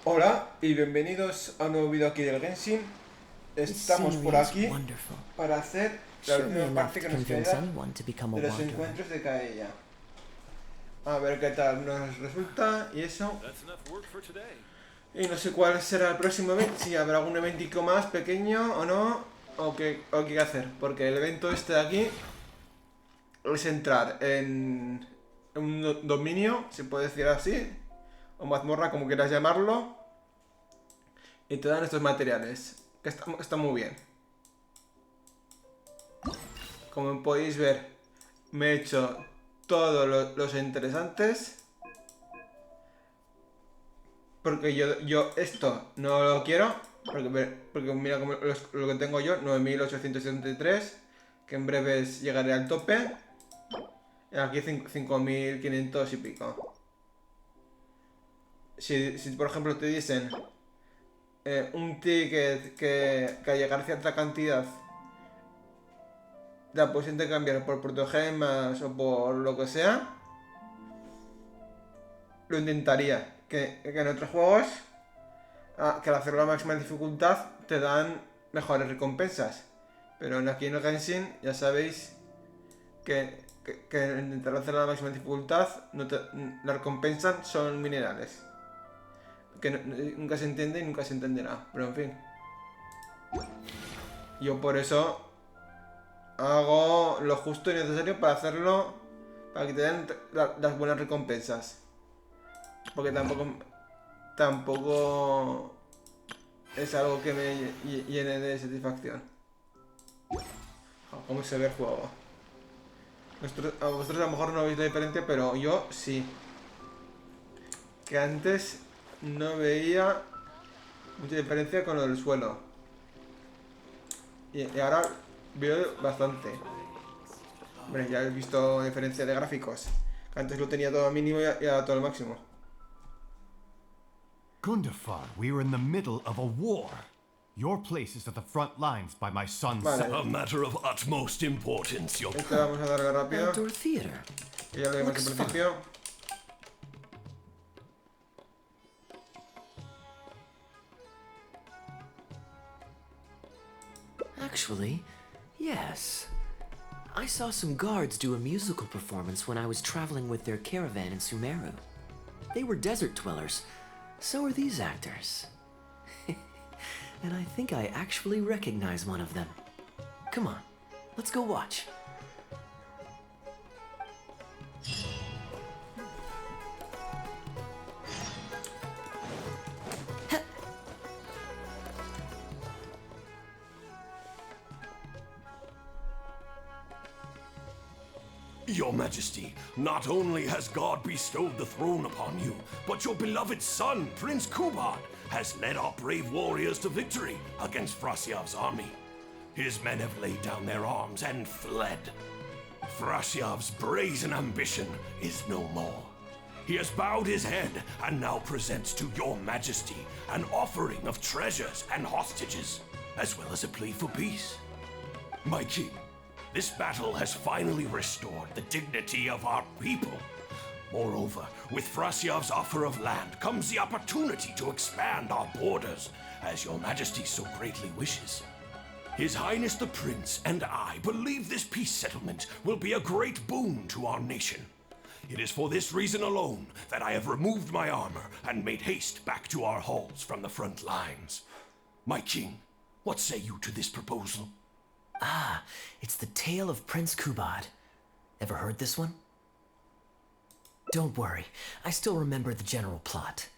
Hola y bienvenidos a un nuevo vídeo aquí del Genshin. Estamos por aquí para hacer la última parte que nos queda de los encuentros de Kaeya. A ver qué tal nos resulta y eso. Y no sé cuál será el próximo evento, si habrá algún eventico más pequeño o no, o qué hacer. Porque el evento este de aquí es entrar en un dominio, se puede decir así, o mazmorra, como quieras llamarlo, y te dan estos materiales, que está muy bien. Como podéis ver, me he hecho todos los interesantes, porque yo esto no lo quiero, porque mira como lo que tengo yo, 9873, que en breves llegaré al tope, y aquí 5500 y pico. Si por ejemplo te dicen un ticket que al llegar a cierta cantidad la puedes intercambiar por protogemas o por lo que sea, lo intentaría. Que en otros juegos, que al hacerlo a máxima dificultad, te dan mejores recompensas. Pero aquí en el Genshin ya sabéis que intentar hacerlo a la máxima dificultad, la recompensa son minerales. Que nunca se entiende y nunca se entenderá. Pero en fin. Yo por eso hago lo justo y necesario para hacerlo, para que te den las buenas recompensas. Porque tampoco es algo que me llene de satisfacción. Cómo se ve el juego. A vosotros a lo mejor no veis la diferencia, pero yo sí. Que antes no veía mucha diferencia con lo del suelo. Y ahora veo bastante. Hombre, ya he visto diferencia de gráficos. Que antes lo tenía todo al mínimo y ahora todo al máximo. Gundafar, we are in the middle of a war. Your place is at the front lines by my son's side. A matter of utmost importance, your Este vamos a darle rápido. Outdoor theater. Que ya lo vimos en principio. Actually, yes. I saw some guards do a musical performance when I was traveling with their caravan in Sumeru. They were desert dwellers. So are these actors. And I think I actually recognize one of them. Come on, let's go watch. Your Majesty, not only has God bestowed the throne upon you, but your beloved son, Prince Kubad, has led our brave warriors to victory against Frasyav's army. His men have laid down their arms and fled. Frasyav's brazen ambition is no more. He has bowed his head and now presents to your Majesty an offering of treasures and hostages, as well as a plea for peace. My king, this battle has finally restored the dignity of our people. Moreover, with Frasyav's offer of land comes the opportunity to expand our borders, as your Majesty so greatly wishes. His Highness the Prince and I believe this peace settlement will be a great boon to our nation. It is for this reason alone that I have removed my armor and made haste back to our halls from the front lines. My king, what say you to this proposal? Ah, it's the tale of Prince Kubad. Ever heard this one? Don't worry, I still remember the general plot.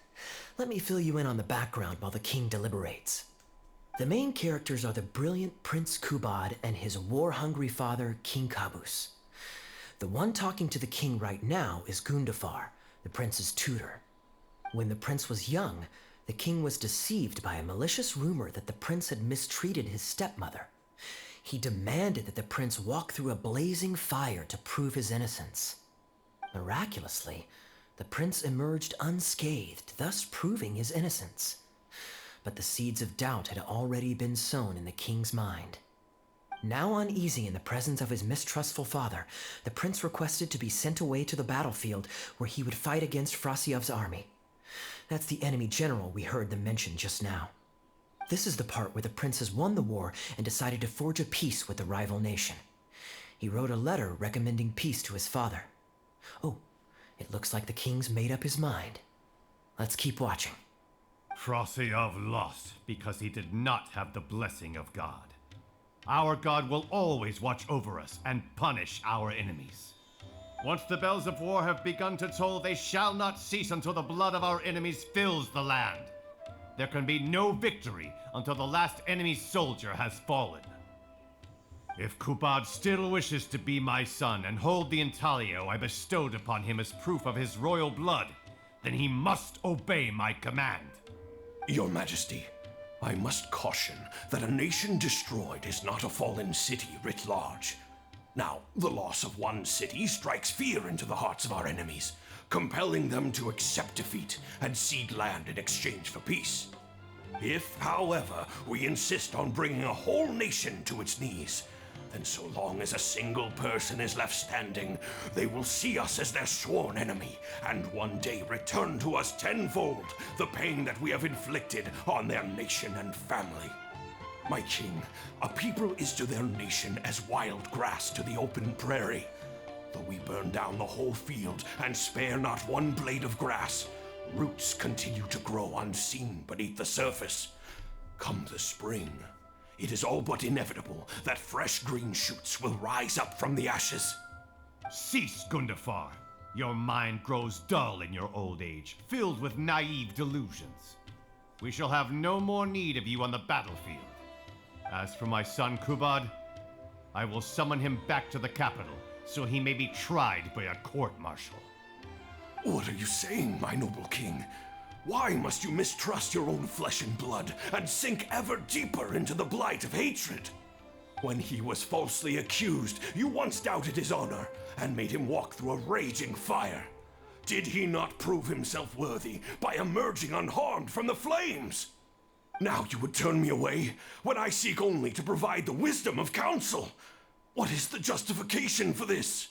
Let me fill you in on the background while the king deliberates. The main characters are the brilliant Prince Kubad and his war-hungry father, King Kabus. The one talking to the king right now is Gundafar, the prince's tutor. When the prince was young, the king was deceived by a malicious rumor that the prince had mistreated his stepmother. He demanded that the prince walk through a blazing fire to prove his innocence. Miraculously, the prince emerged unscathed, thus proving his innocence. But the seeds of doubt had already been sown in the king's mind. Now uneasy in the presence of his mistrustful father, the prince requested to be sent away to the battlefield where he would fight against Frasyav's army. That's the enemy general we heard them mention just now. This is the part where the prince has won the war and decided to forge a peace with the rival nation. He wrote a letter recommending peace to his father. Oh, it looks like the king's made up his mind. Let's keep watching. Frosyav lost because he did not have the blessing of God. Our God will always watch over us and punish our enemies. Once the bells of war have begun to toll, they shall not cease until the blood of our enemies fills the land. There can be no victory until the last enemy soldier has fallen. If Kubad still wishes to be my son and hold the intaglio I bestowed upon him as proof of his royal blood, then he must obey my command. Your Majesty, I must caution that a nation destroyed is not a fallen city writ large. Now, the loss of one city strikes fear into the hearts of our enemies, compelling them to accept defeat and cede land in exchange for peace. If, however, we insist on bringing a whole nation to its knees, then so long as a single person is left standing, they will see us as their sworn enemy, and one day return to us tenfold the pain that we have inflicted on their nation and family. My king, a people is to their nation as wild grass to the open prairie. Though we burn down the whole field and spare not one blade of grass, roots continue to grow unseen beneath the surface. Come the spring, it is all but inevitable that fresh green shoots will rise up from the ashes. Cease, Gundafar. Your mind grows dull in your old age, filled with naive delusions. We shall have no more need of you on the battlefield. As for my son Kubad, I will summon him back to the capital, so he may be tried by a court-martial. What are you saying, my noble king? Why must you mistrust your own flesh and blood and sink ever deeper into the blight of hatred? When he was falsely accused, you once doubted his honor and made him walk through a raging fire. Did he not prove himself worthy by emerging unharmed from the flames? Now you would turn me away when I seek only to provide the wisdom of counsel. What is the justification for this?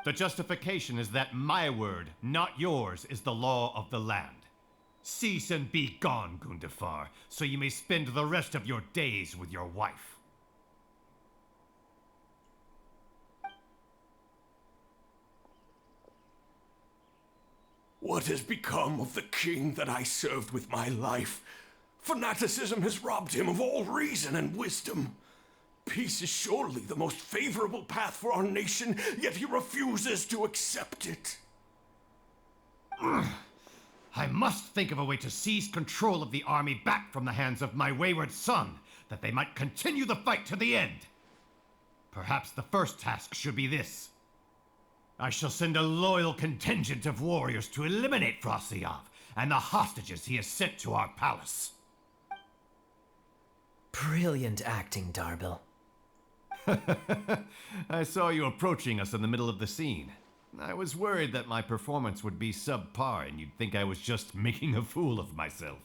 The justification is that my word, not yours, is the law of the land. Cease and be gone, Gundafar, so you may spend the rest of your days with your wife. What has become of the king that I served with my life? Fanaticism has robbed him of all reason and wisdom. Peace is surely the most favorable path for our nation, yet he refuses to accept it. I must think of a way to seize control of the army back from the hands of my wayward son, that they might continue the fight to the end. Perhaps the first task should be this. I shall send a loyal contingent of warriors to eliminate Frosyav and the hostages he has sent to our palace. Brilliant acting, Darbil. I saw you approaching us in the middle of the scene. I was worried that my performance would be subpar and you'd think I was just making a fool of myself.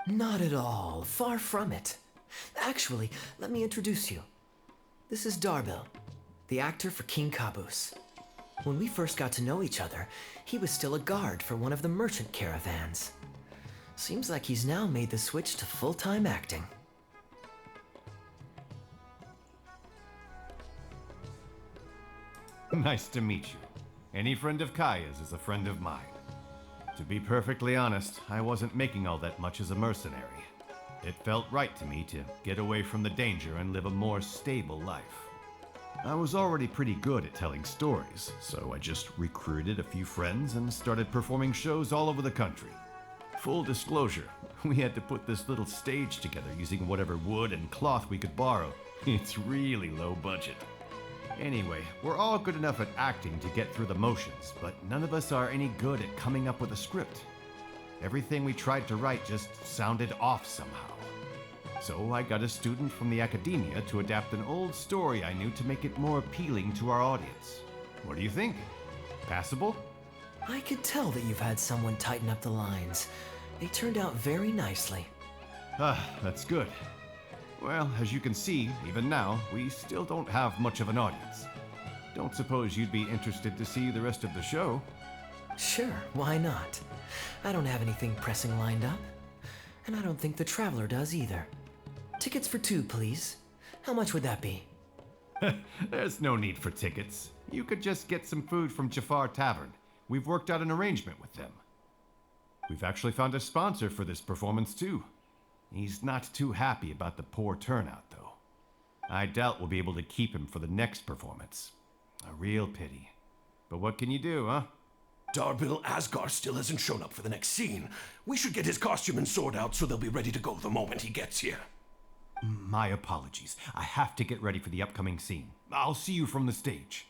Not at all. Far from it. Actually, let me introduce you. This is Darbil, the actor for King Caboose. When we first got to know each other, he was still a guard for one of the merchant caravans. Seems like he's now made the switch to full-time acting. Nice to meet you. Any friend of Kaeya's is a friend of mine. To be perfectly honest, I wasn't making all that much as a mercenary. It felt right to me to get away from the danger and live a more stable life. I was already pretty good at telling stories, so I just recruited a few friends and started performing shows all over the country. Full disclosure, we had to put this little stage together using whatever wood and cloth we could borrow. It's really low budget. Anyway, we're all good enough at acting to get through the motions, but none of us are any good at coming up with a script. Everything we tried to write just sounded off somehow. So I got a student from the academia to adapt an old story I knew to make it more appealing to our audience. What do you think? Passable? I could tell that you've had someone tighten up the lines. They turned out very nicely. That's good. Well, as you can see, even now, we still don't have much of an audience. Don't suppose you'd be interested to see the rest of the show? Sure, why not? I don't have anything pressing lined up. And I don't think the Traveler does either. Tickets for 2, please. How much would that be? There's no need for tickets. You could just get some food from Jafar Tavern. We've worked out an arrangement with them. We've actually found a sponsor for this performance, too. He's not too happy about the poor turnout, though. I doubt we'll be able to keep him for the next performance. A real pity. But what can you do, huh? Darbil Asgar still hasn't shown up for the next scene. We should get his costume and sword out so they'll be ready to go the moment he gets here. My apologies. I have to get ready for the upcoming scene. I'll see you from the stage.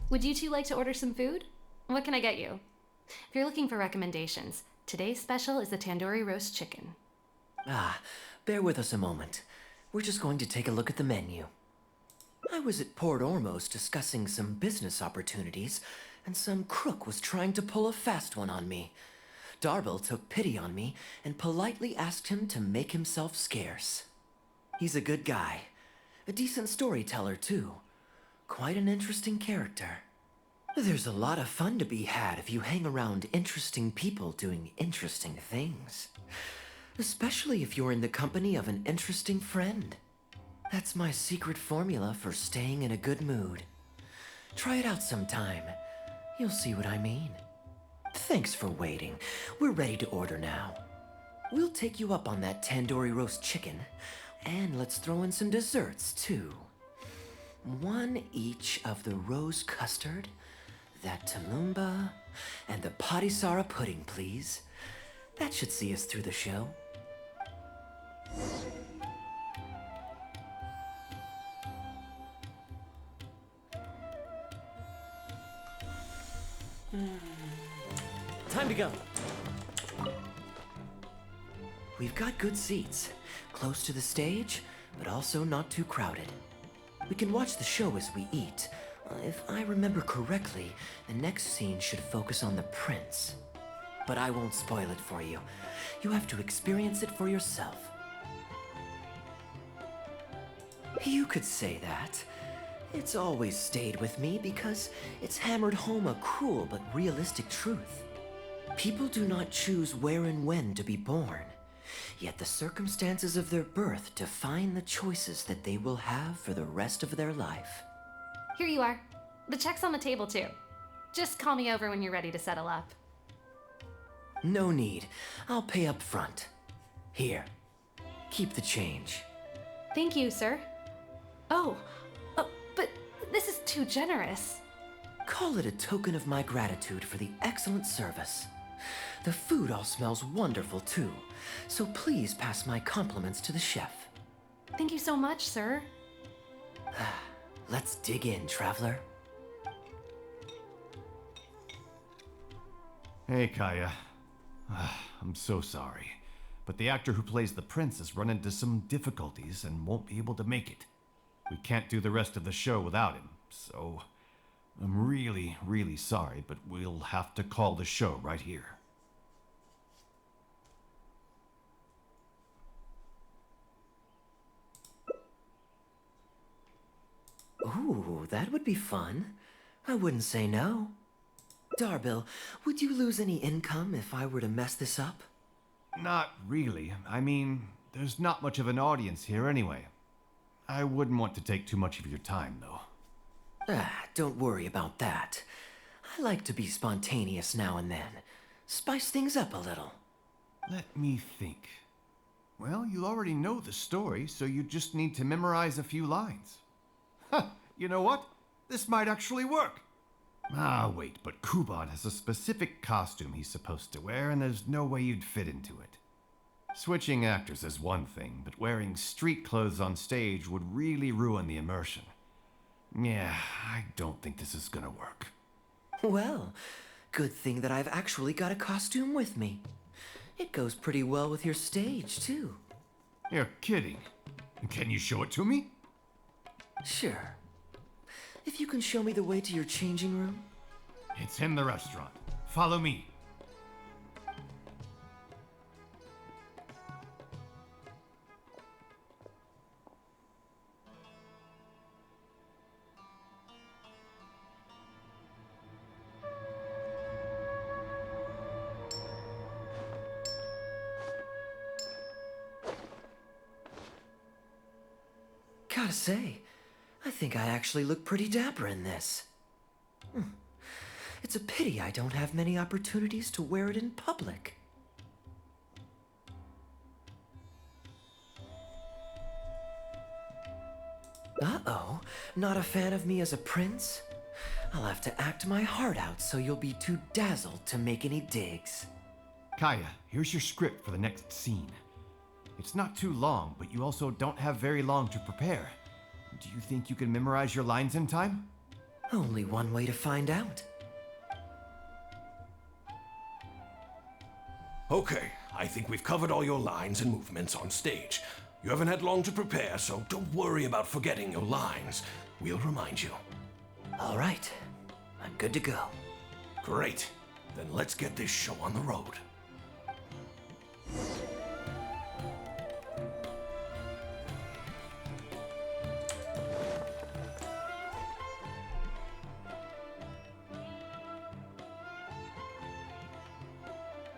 Would you two like to order some food? What can I get you? If you're looking for recommendations, today's special is the tandoori roast chicken. Bear with us a moment. We're just going to take a look at the menu. I was at Port Ormos discussing some business opportunities, and some crook was trying to pull a fast one on me. Darbil took pity on me and politely asked him to make himself scarce. He's a good guy. A decent storyteller, too. Quite an interesting character. There's a lot of fun to be had if you hang around interesting people doing interesting things. Especially if you're in the company of an interesting friend. That's my secret formula for staying in a good mood. Try it out sometime. You'll see what I mean. Thanks for waiting. We're ready to order now. We'll take you up on that tandoori roast chicken, and let's throw in some desserts, too. 1 each of the rose custard, that talumba, and the patisara pudding, please. That should see us through the show. Time to go. We've got good seats, close to the stage, but also not too crowded. We can watch the show as we eat. If I remember correctly, the next scene should focus on the prince. But I won't spoil it for you. You have to experience it for yourself. You could say that. It's always stayed with me because it's hammered home a cruel but realistic truth. People do not choose where and when to be born, yet the circumstances of their birth define the choices that they will have for the rest of their life. Here you are. The check's on the table, too. Just call me over when you're ready to settle up. No need. I'll pay up front. Here. Keep the change. Thank you, sir. Oh, but this is too generous. Call it a token of my gratitude for the excellent service. The food all smells wonderful, too, so please pass my compliments to the chef. Thank you so much, sir. Let's dig in, traveler. Hey, Kaeya. I'm so sorry, but the actor who plays the prince has run into some difficulties and won't be able to make it. We can't do the rest of the show without him, so I'm really, really sorry, but we'll have to call the show right here. Ooh, that would be fun. I wouldn't say no. Darbil, would you lose any income if I were to mess this up? Not really. I mean, there's not much of an audience here anyway. I wouldn't want to take too much of your time, though. Don't worry about that. I like to be spontaneous now and then. Spice things up a little. Let me think. Well, you already know the story, so you just need to memorize a few lines. Huh, you know what? This might actually work. Wait, but Kubad has a specific costume he's supposed to wear, and there's no way you'd fit into it. Switching actors is one thing, but wearing street clothes on stage would really ruin the immersion. Yeah, I don't think this is gonna work. Well, good thing that I've actually got a costume with me. It goes pretty well with your stage, too. You're kidding. Can you show it to me? Sure. If you can show me the way to your changing room. It's in the restaurant. Follow me. Gotta say, I think I actually look pretty dapper in this. It's a pity I don't have many opportunities to wear it in public. Uh-oh, not a fan of me as a prince? I'll have to act my heart out so you'll be too dazzled to make any digs. Kaeya, here's your script for the next scene. It's not too long, but you also don't have very long to prepare. Do you think you can memorize your lines in time? Only one way to find out. Okay, I think we've covered all your lines and movements on stage. You haven't had long to prepare, so don't worry about forgetting your lines. We'll remind you. All right, I'm good to go. Great. Then let's get this show on the road.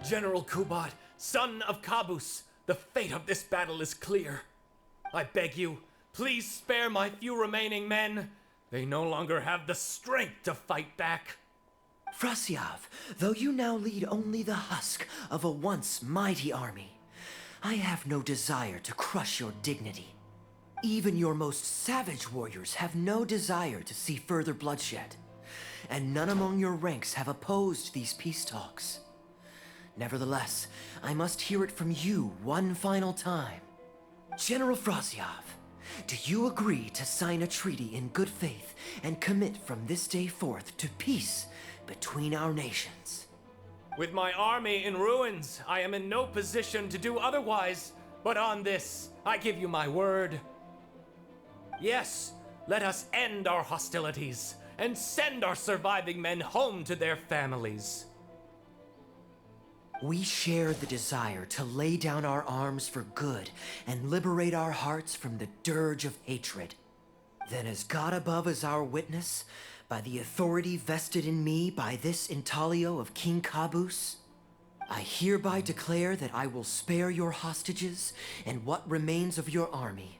General Kubad, son of Kabus, the fate of this battle is clear. I beg you, please spare my few remaining men. They no longer have the strength to fight back. Frasyav, though you now lead only the husk of a once mighty army, I have no desire to crush your dignity. Even your most savage warriors have no desire to see further bloodshed, and none among your ranks have opposed these peace talks. Nevertheless, I must hear it from you one final time. General Frasyav, do you agree to sign a treaty in good faith and commit from this day forth to peace between our nations? With my army in ruins, I am in no position to do otherwise, but on this, I give you my word. Yes, let us end our hostilities and send our surviving men home to their families. We share the desire to lay down our arms for good and liberate our hearts from the dirge of hatred. Then as God above is our witness, by the authority vested in me by this intaglio of King Kabus, I hereby declare that I will spare your hostages and what remains of your army.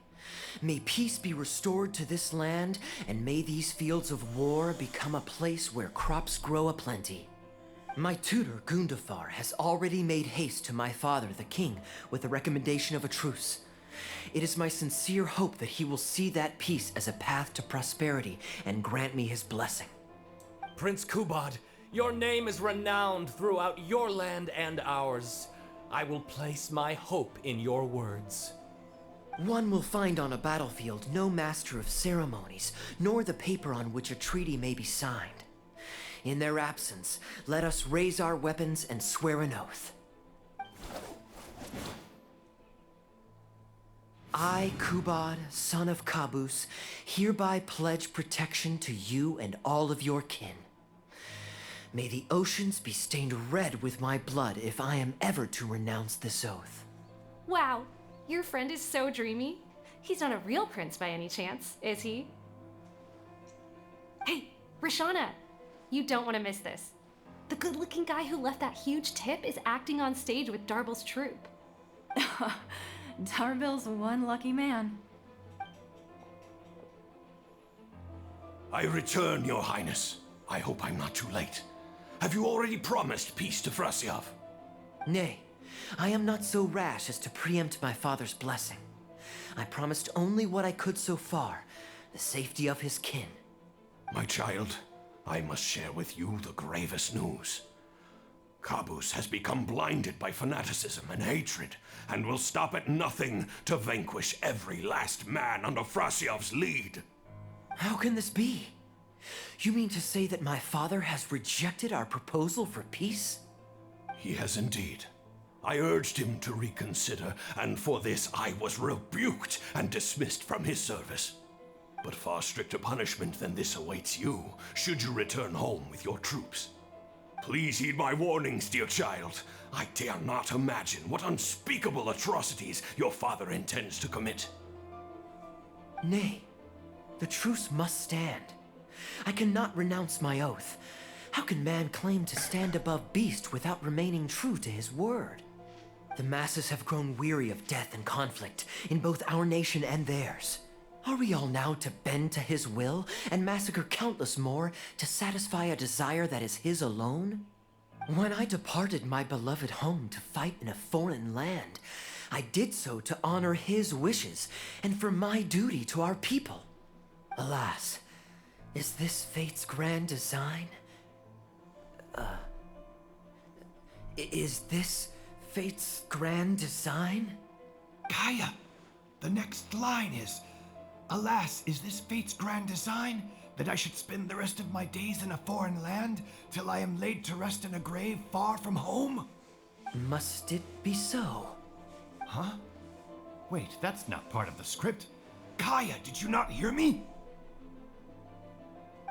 May peace be restored to this land, and may these fields of war become a place where crops grow aplenty. My tutor, Gundafar, has already made haste to my father, the king, with the recommendation of a truce. It is my sincere hope that he will see that peace as a path to prosperity and grant me his blessing. Prince Kubad, your name is renowned throughout your land and ours. I will place my hope in your words. One will find on a battlefield no master of ceremonies, nor the paper on which a treaty may be signed. In their absence, let us raise our weapons and swear an oath. I, Kubad, son of Kabus, hereby pledge protection to you and all of your kin. May the oceans be stained red with my blood if I am ever to renounce this oath. Wow, your friend is so dreamy. He's not a real prince by any chance, is he? Hey, Rishana, you don't want to miss this. The good-looking guy who left that huge tip is acting on stage with Darbel's troupe. Darbel's one lucky man. I return, Your Highness. I hope I'm not too late. Have you already promised peace to Frasyav? Nay, I am not so rash as to preempt my father's blessing. I promised only what I could so far, the safety of his kin. My child, I must share with you the gravest news. Kabus has become blinded by fanaticism and hatred, and will stop at nothing to vanquish every last man under Frasyav's lead. How can this be? You mean to say that my father has rejected our proposal for peace? He has indeed. I urged him to reconsider, and for this I was rebuked and dismissed from his service. But far stricter punishment than this awaits you, should you return home with your troops. Please heed my warnings, dear child. I dare not imagine what unspeakable atrocities your father intends to commit. Nay, the truce must stand. I cannot renounce my oath. How can man claim to stand above beast without remaining true to his word? The masses have grown weary of death and conflict in both our nation and theirs. Are we all now to bend to his will and massacre countless more to satisfy a desire that is his alone? When I departed my beloved home to fight in a foreign land, I did so to honor his wishes and for my duty to our people. Alas, is this fate's grand design? Is this fate's grand design? Kaeya, the next line is, "Alas, is this fate's grand design, that I should spend the rest of my days in a foreign land, till I am laid to rest in a grave far from home?" Must it be so? Huh? Wait, that's not part of the script. Kaeya, did you not hear me?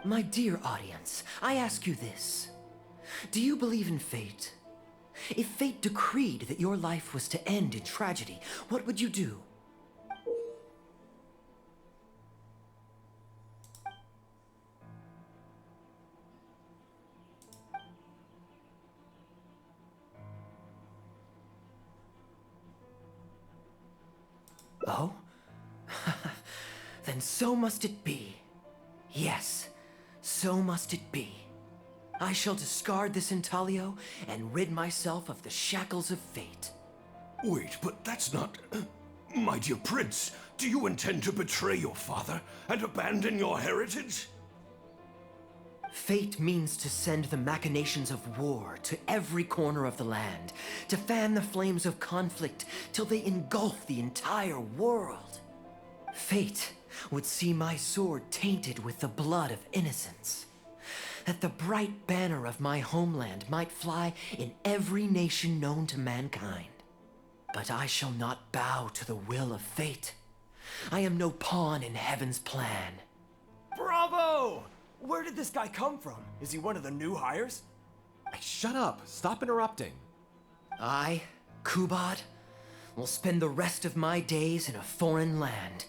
My dear audience, I ask you this. Do you believe in fate? If fate decreed that your life was to end in tragedy, what would you do? Oh? Then so must it be. Yes, so must it be. I shall discard this intaglio and rid myself of the shackles of fate. Wait, but that's not... My dear prince, do you intend to betray your father and abandon your heritage? Fate means to send the machinations of war to every corner of the land, to fan the flames of conflict till they engulf the entire world. Fate would see my sword tainted with the blood of innocence, that the bright banner of my homeland might fly in every nation known to mankind. But I shall not bow to the will of fate. I am no pawn in heaven's plan. Bravo! Where did this guy come from? Is he one of the new hires? Hey, shut up! Stop interrupting. I, Kubad, will spend the rest of my days in a foreign land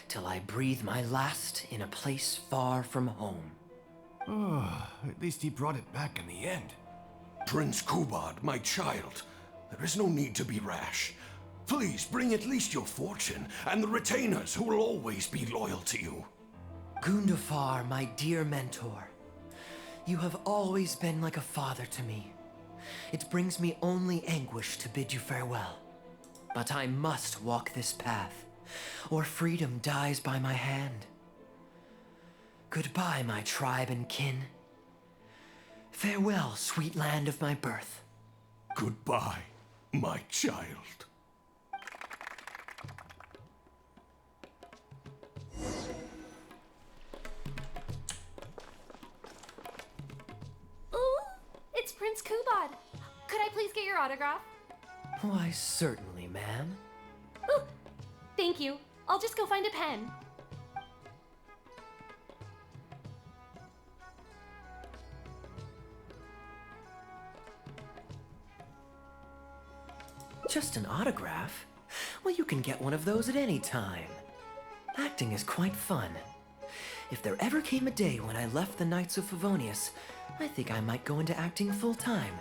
till I breathe my last in a place far from home. Oh, at least he brought it back in the end. Prince Kubad, my child, there is no need to be rash. Please bring at least your fortune and the retainers who will always be loyal to you. Gundafar, my dear mentor, you have always been like a father to me. It brings me only anguish to bid you farewell. But I must walk this path, or freedom dies by my hand. Goodbye, my tribe and kin. Farewell, sweet land of my birth. Goodbye, my child. Ooh, it's Prince Kubad. Could I please get your autograph? Why, certainly, ma'am. Ooh, thank you. I'll just go find a pen. Just an autograph? Well, you can get one of those at any time. Acting is quite fun. If there ever came a day when I left the Knights of Favonius, I think I might go into acting full-time.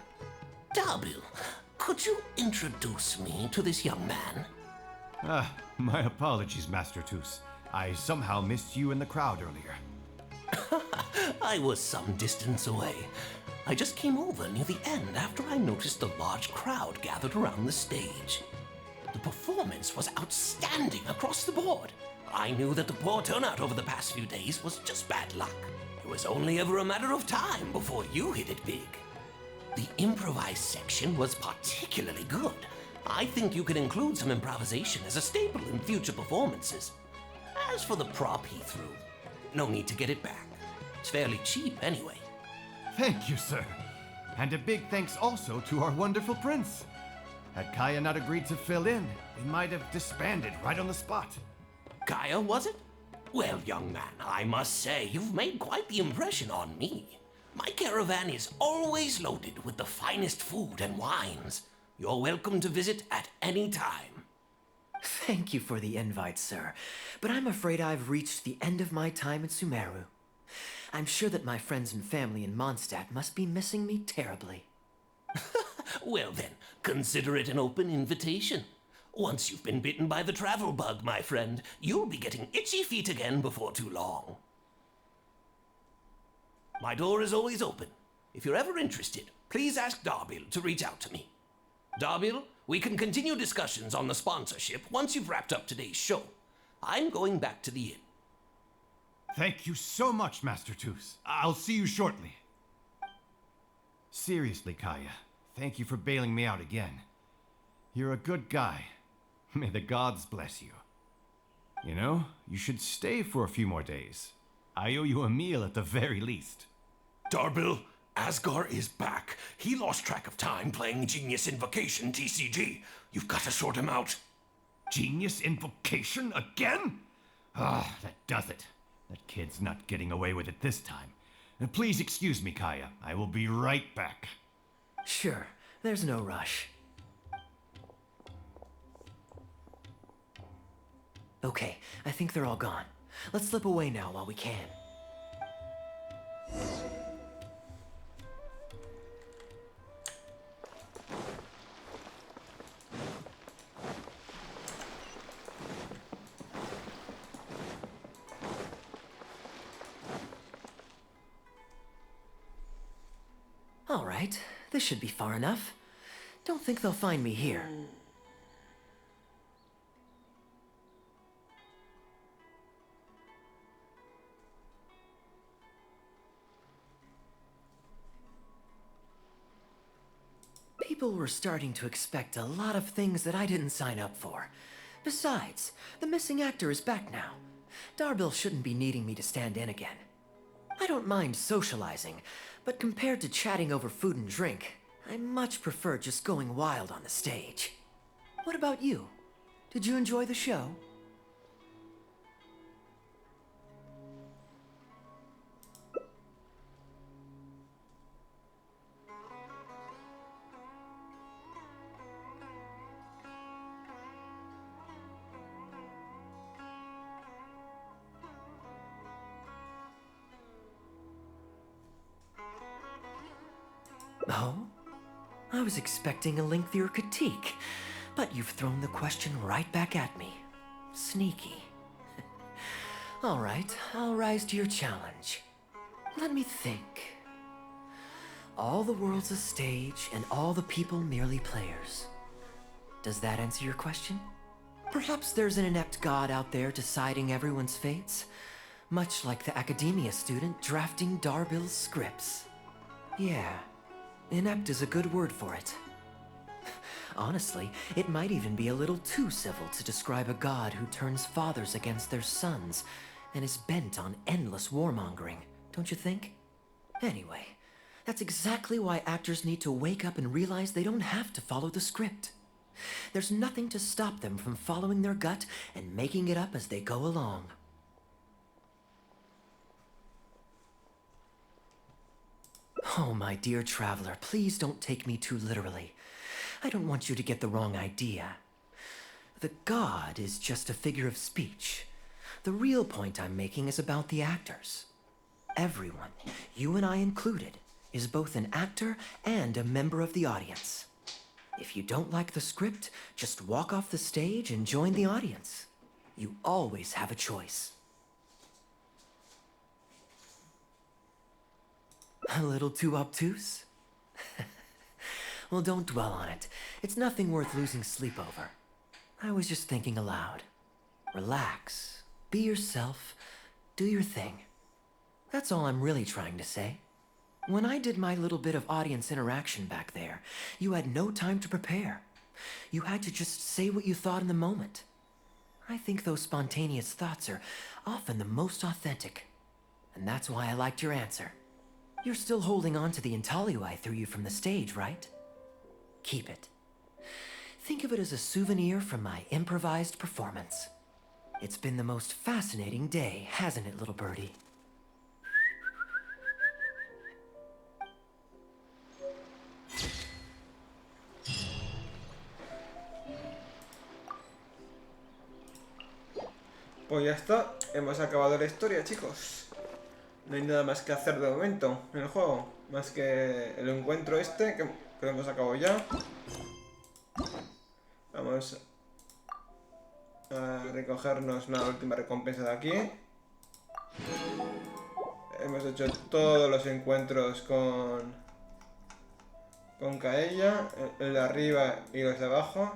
W, could you introduce me to this young man? My apologies, Master Toos. I somehow missed you in the crowd earlier. I was some distance away. I just came over near the end after I noticed a large crowd gathered around the stage. The performance was outstanding across the board. I knew that the poor turnout over the past few days was just bad luck. It was only ever a matter of time before you hit it big. The improvised section was particularly good. I think you could include some improvisation as a staple in future performances. As for the prop he threw, no need to get it back. It's fairly cheap anyway. Thank you, sir. And a big thanks also to our wonderful prince. Had Kaeya not agreed to fill in, we might have disbanded right on the spot. Kaeya, was it? Well, young man, I must say you've made quite the impression on me. My caravan is always loaded with the finest food and wines. You're welcome to visit at any time. Thank you for the invite, sir, but I'm afraid I've reached the end of my time at Sumeru. I'm sure that my friends and family in Mondstadt must be missing me terribly. Well then, consider it an open invitation. Once you've been bitten by the travel bug, my friend, you'll be getting itchy feet again before too long. My door is always open. If you're ever interested, please ask Darbil to reach out to me. Darbil, we can continue discussions on the sponsorship once you've wrapped up today's show. I'm going back to the inn. Thank you so much, Master Toos. I'll see you shortly. Seriously, Kaeya, thank you for bailing me out again. You're a good guy. May the gods bless you. You know, you should stay for a few more days. I owe you a meal at the very least. Darbil, Asgar is back. He lost track of time playing Genius Invocation TCG. You've got to sort him out. Genius Invocation again? Ah, that does it. That kid's not getting away with it this time. Please excuse me, Kaeya. I will be right back. Sure, there's no rush. Okay, I think they're all gone. Let's slip away now while we can. All right, this should be far enough. Don't think they'll find me here. People were starting to expect a lot of things that I didn't sign up for. Besides, the missing actor is back now. Darbil shouldn't be needing me to stand in again. I don't mind socializing, but compared to chatting over food and drink, I much prefer just going wild on the stage. What about you? Did you enjoy the show? Oh? I was expecting a lengthier critique, but you've thrown the question right back at me. Sneaky. All right, I'll rise to your challenge. Let me think. All the world's a stage, and all the people merely players. Does that answer your question? Perhaps there's an inept god out there deciding everyone's fates, much like the academia student drafting Darbil's scripts. Yeah. Inept is a good word for it. Honestly, it might even be a little too civil to describe a god who turns fathers against their sons and is bent on endless warmongering, don't you think? Anyway, that's exactly why actors need to wake up and realize they don't have to follow the script. There's nothing to stop them from following their gut and making it up as they go along. Oh, my dear traveler, please don't take me too literally. I don't want you to get the wrong idea. The god is just a figure of speech. The real point I'm making is about the actors. Everyone, you and I included, is both an actor and a member of the audience. If you don't like the script, just walk off the stage and join the audience. You always have a choice. A little too obtuse? Well, don't dwell on it. It's nothing worth losing sleep over. I was just thinking aloud. Relax, be yourself, do your thing. That's all I'm really trying to say. When I did my little bit of audience interaction back there, you had no time to prepare. You had to just say what you thought in the moment. I think those spontaneous thoughts are often the most authentic. And that's why I liked your answer. You're still holding on to the intaglio I threw you from the stage, right? Keep it. Think of it as a souvenir from my improvised performance. It's been the most fascinating day, hasn't it, little birdie? Pues ya está, hemos acabado la historia, chicos. No hay nada más que hacer de momento en el juego, más que el encuentro este, que lo hemos acabado ya. Vamos a recogernos una última recompensa de aquí. Hemos hecho todos los encuentros con Kaeya, el de arriba y los de abajo.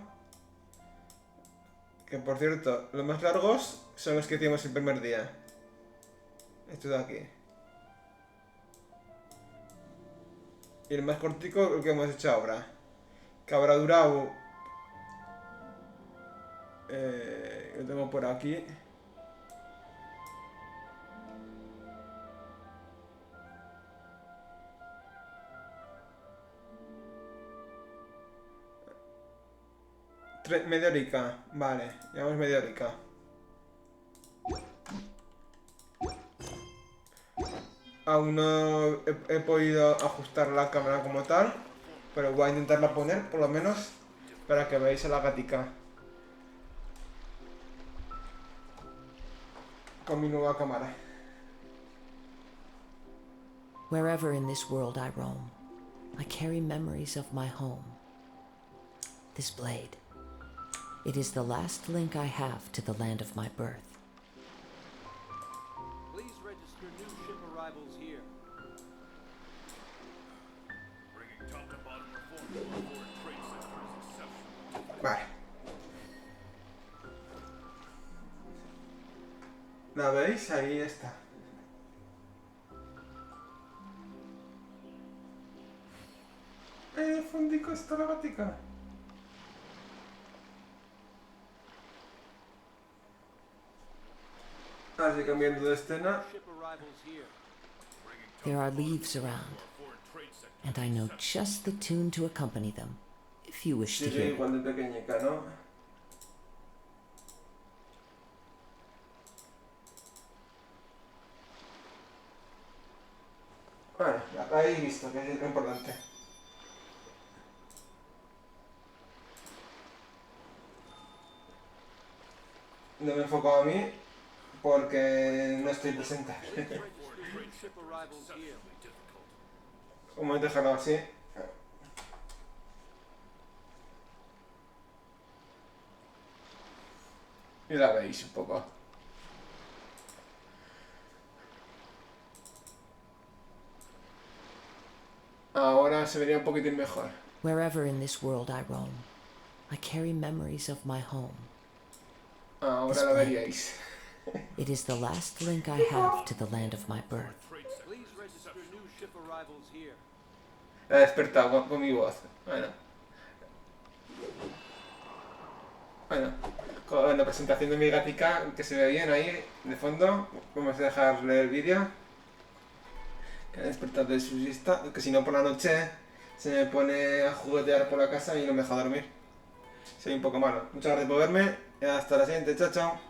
Que por cierto, los más largos son los que hicimos el primer día. Esto de aquí. Y el más cortico, el que hemos hecho ahora. Que habrá durado... lo tengo por aquí. Media horica, vale, llevamos media horica. Aún no he podido ajustar la cámara como tal, pero voy a intentarla poner por lo menos para que veáis a la gatica con mi nueva cámara. Wherever in this world I roam, I carry memories of my home. This blade. It is the last link I have to the land of my birth. Please register new ship arrivals here. Bringing top to bottom reform to our foreign trade sector is exceptional. Vale. ¿La veis? Ahí está. Fondico está la gatica. Así cambiando de escena. There are leaves around, and I know just the tune to accompany them, if you wish to hear. Igual de pequeñica, ¿no? Bueno, la habéis visto, que es lo importante. No me he enfocado a mí porque no estoy presente. Vamos a dejarlo así. Y la veis un poco. Ahora se vería un poquitín mejor. Wherever in this world I roam, I carry memories of my home. Ahora la veríais. It is the last link I have to the land of my birth. Please register new ship arrivals here. La he despertado con mi voz. Bueno, con la presentación de mi gatica, que se ve bien ahí, de fondo. Vamos a dejarle el vídeo. Que ha despertado de su siesta, que si no por la noche se me pone a juguetear por la casa y no me deja dormir. Soy un poco malo. Muchas gracias por verme. Hasta la siguiente. Chao, chao.